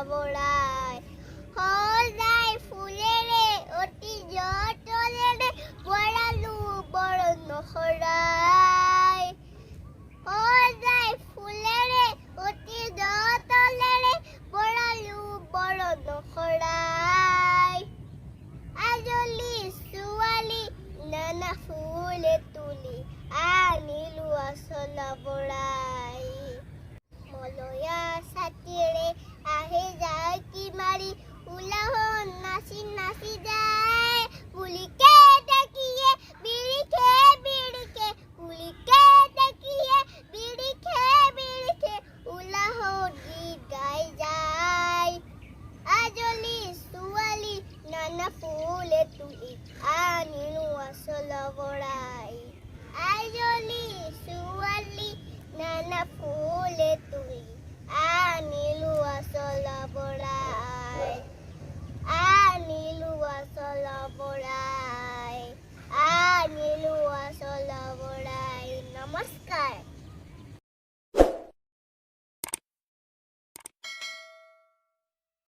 বৰাই সজাই ফুলেৰে অতি যতনেৰে বৰালো বৰণ শৰাই সজাই ফুলেৰে অতি যতনেৰে বৰালো বৰণ শৰাই আজলি ছোৱালী নানা ফুলে তুলি আনিলো আচল বৰাই মলয়া ছাতিৰে আহে যায় কি মাৰি উলাহন নাচি নাচি যায় পুলিকে দেখিয়ে বিৰিখে পুলিকে দেখিয়ে বিৰিখে উলাহন গীত গাই যায় আজলি ছোৱালী নানা ফুলে তুলি আনিলো আচল বৰাই আজলি ছোৱালী নানা ফুলে তুলি